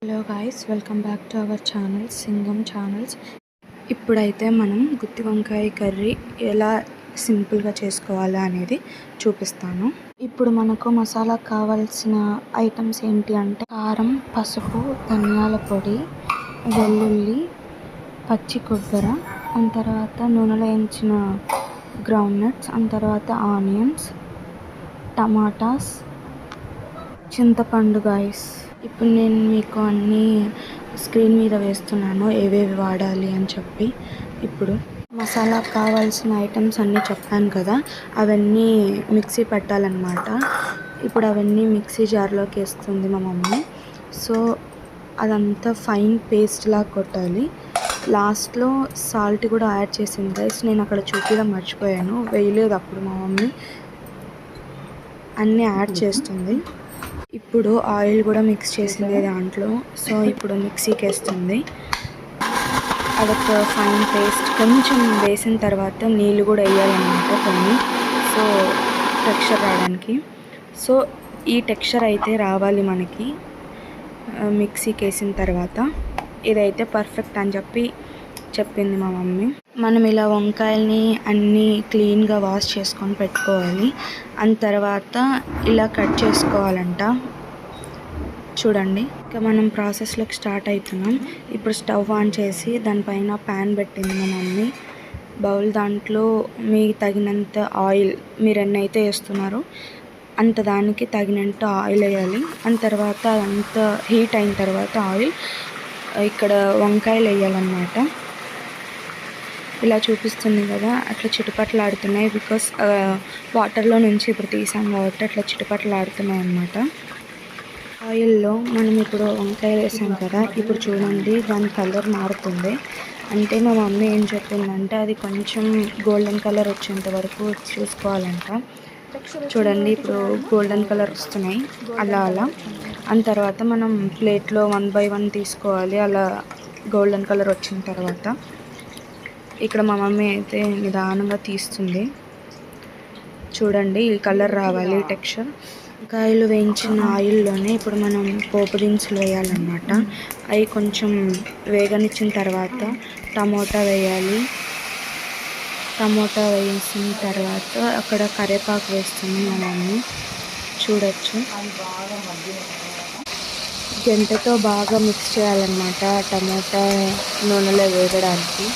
Hello guys, welcome back to our channel Singam channels. ఇప్పుడైతే మనం గుత్తి వంకాయ కర్రీ ఎలా సింపుల్గా చేసుకోవాలా అనేది చూపిస్తాను. ఇప్పుడు మనకు మసాలా కావాల్సిన ఐటమ్స్ ఏంటి అంటే కారం, పసుపు, ధనియాల పొడి, వెల్లుల్లి, పచ్చి కొబ్బరి, తర్వాత నూనెలో వేయించిన గ్రౌండ్నట్స్, తర్వాత ఆనియన్స్, టమాటాస్, చింతపండు. గాయ్స్, ఇప్పుడు నేను మీకు అన్నీ స్క్రీన్ మీద వేస్తున్నాను ఏవేవి వాడాలి అని చెప్పి. ఇప్పుడు మసాలా కావాల్సిన ఐటమ్స్ అన్నీ చెప్పాను కదా, అవన్నీ మిక్సీ పెట్టాలన్నమాట. ఇప్పుడు అవన్నీ మిక్సీ జార్లోకి వేస్తుంది మా మమ్మీ. సో అదంతా ఫైన్ పేస్ట్ లాగా కొట్టాలి. లాస్ట్లో సాల్ట్ కూడా యాడ్ చేసింది గైస్, నేను అక్కడ చూపించడం మర్చిపోయాను, వేయలేదు అప్పుడు మా మమ్మీ. అన్నీ యాడ్ చేస్తుంది. ఇప్పుడు ఆయిల్ కూడా మిక్స్ చేసింది దాంట్లో. సో ఇప్పుడు మిక్సీకి వేస్తుంది. అదొక ఫైన్ పేస్ట్. కొంచెం వేసిన తర్వాత నీళ్ళు కూడా వేయాలన్నమాట కొన్ని, సో టెక్స్చర్ రావడానికి. సో ఈ టెక్స్చర్ అయితే రావాలి మనకి మిక్సీకి వేసిన తర్వాత. ఇదైతే పర్ఫెక్ట్ అని చెప్పింది మా మమ్మీ. మనం ఇలా వంకాయల్ని అన్నీ క్లీన్గా వాష్ చేసుకొని పెట్టుకోవాలి. అండ్ తర్వాత ఇలా కట్ చేసుకోవాలంట. చూడండి, ఇంకా మనం ప్రాసెస్లోకి స్టార్ట్ అవుతున్నాం. ఇప్పుడు స్టవ్ ఆన్ చేసి దానిపైన ప్యాన్ పెట్టింది మా మమ్మీ. బౌల్, దాంట్లో మీకు తగినంత ఆయిల్, మీరు ఎన్నైతే వేస్తున్నారో అంత దానికి తగినంత ఆయిల్ వేయాలి. అండ్ తర్వాత అదంతా హీట్ అయిన తర్వాత ఆయిల్ ఇక్కడ వంకాయలు వేయాలన్నమాట. ఇలా చూపిస్తుంది కదా, అట్లా చిటపటలాడుతున్నాయి. బికాస్ వాటర్లో నుంచి ఇప్పుడు తీసాం కాబట్టి అట్లా చిటపటలాడుతున్నాయి అన్నమాట. ఆయిల్లో మనం ఇప్పుడు వంకాయలు వేసాం కదా, ఇప్పుడు చూడండి దాని కలర్ మారుతుంది. అంటే మా మమ్మీ ఏం చెప్పిందంటే అది కొంచెం గోల్డెన్ కలర్ వచ్చేంత వరకు చూసుకోవాలంట. చూడండి, ఇప్పుడు గోల్డెన్ కలర్ వస్తున్నాయి అలా. అండ్ తర్వాత మనం ప్లేట్లో 1 by 1 తీసుకోవాలి అలా గోల్డెన్ కలర్ వచ్చిన తర్వాత. ఇక్కడ మా మమ్మీ అయితే నిదానంగా తీస్తుంది. చూడండి, ఈ కలర్ రావాలి టెక్స్చర్. వంకాయలు వేయించిన ఆయిల్లోనే ఇప్పుడు మనం పోపు దినుసులు వేయాలన్నమాట. అవి కొంచెం వేగనిచ్చిన తర్వాత టమోటా వేయాలి. టమోటా వేసిన తర్వాత అక్కడ కరివేపాకు వేస్తుంది మా మమ్మీ. చూడొచ్చు, గంటతో బాగా మిక్స్ చేయాలన్నమాట టమోటా నూనెలో వేగడానికి.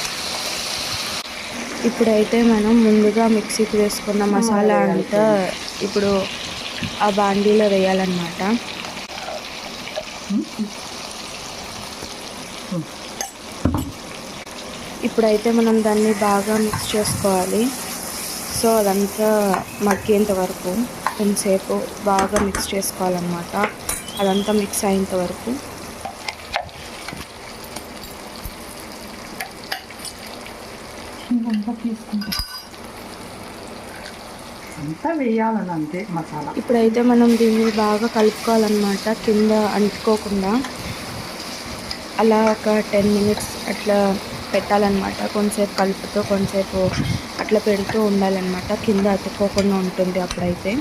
ఇప్పుడైతే మనం ముందుగా మిక్సీకి వేసుకున్న మసాలా అంతా ఇప్పుడు ఆ బాండీలో వేయాలన్నమాట. ఇప్పుడైతే మనం దాన్ని బాగా మిక్స్ చేసుకోవాలి. సో అదంతా మగ్గేంత వరకు కొంతసేపు బాగా మిక్స్ చేసుకోవాలన్నమాట. అదంతా మిక్స్ అయ్యేంత వరకు. అంతా వేయాలని అంతే మసాలా. ఇప్పుడైతే మనం దీన్ని బాగా కలుపుకోవాలన్నమాట, కింద అంటుకోకుండా. అలా ఒక 10 minutes అట్లా పెట్టాలన్నమాట. కొంతసేపు కలుపుతూ కొంతసేపు అట్లా పెడుతూ ఉండాలన్నమాట, కింద అతుక్కోకుండా ఉంటుంది అప్పుడైతే.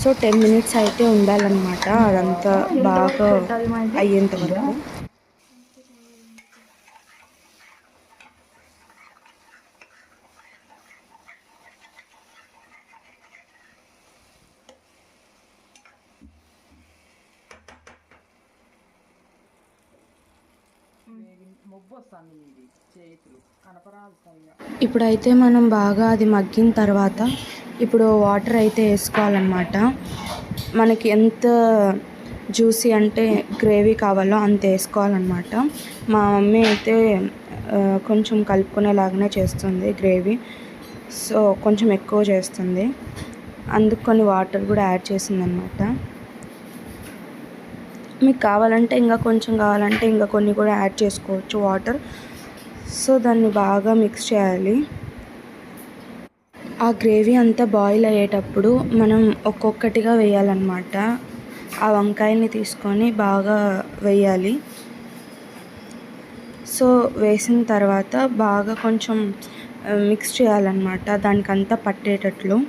సో 10 minutes అయితే ఉండాలన్నమాట, అదంతా బాగా అయ్యేంత వరకు. ఇప్పుడైతే మనం బాగా అది మగ్గిన తర్వాత ఇప్పుడు వాటర్ అయితే వేసుకోవాలన్నమాట. మనకి ఎంత జ్యూసీ అంటే గ్రేవీ కావాలో అంత వేసుకోవాలన్నమాట. మా మమ్మీ అయితే కొంచెం కలుపుకునేలాగానే చేస్తుంది గ్రేవీ. సో కొంచెం ఎక్కువ చేస్తుంది, అందుకు కొన్ని వాటర్ కూడా యాడ్ చేసిందనమాట. మీకు కావాలంటే ఇంకా కొంచెం కావాలంటే ఇంకా కొన్ని కూడా యాడ్ చేసుకోవచ్చు వాటర్. సో దాన్ని బాగా మిక్స్ చేయాలి. ఆ గ్రేవీ అంతా బాయిల్ అయ్యేటప్పుడు మనం ఒక్కొక్కటిగా వేయాలన్నమాట. ఆ వంకాయల్ని తీసుకొని బాగా వేయాలి. సో వేసిన తర్వాత బాగా కొంచెం మిక్స్ చేయాలన్నమాట, దానికంతా పట్టేటట్లు.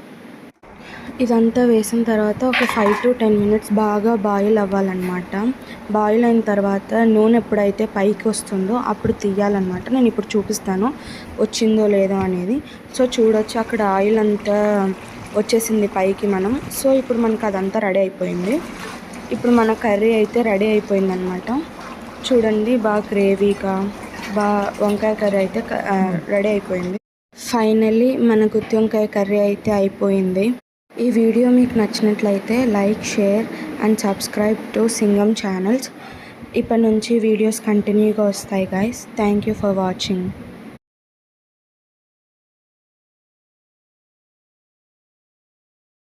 ఇదంతా వేసిన తర్వాత ఒక 5 to 10 మినిట్స్ బాగా బాయిల్ అవ్వాలన్నమాట. బాయిల్ అయిన తర్వాత నూనె ఎప్పుడైతే పైకి వస్తుందో అప్పుడు తీయాలన్నమాట. నేను ఇప్పుడు చూపిస్తాను వచ్చిందో లేదో అనేది. సో చూడొచ్చు అక్కడ ఆయిల్ అంతా వచ్చేసింది పైకి మనం. సో ఇప్పుడు మనకు అదంతా రెడీ అయిపోయింది. ఇప్పుడు మన కర్రీ అయితే రెడీ అయిపోయిందనమాట. చూడండి బాగా గ్రేవీగా వంకాయ కర్రీ అయితే రెడీ అయిపోయింది. ఫైనల్లీ మన గుత్తి వంకాయ కర్రీ అయితే అయిపోయింది. ఈ వీడియో మీకు నచ్చినట్లయితే like, share and subscribe to Singam channels. ఇప్పటి నుంచి వీడియోస్ కంటిన్యూగా వస్తాయి guys. Thank you for watching.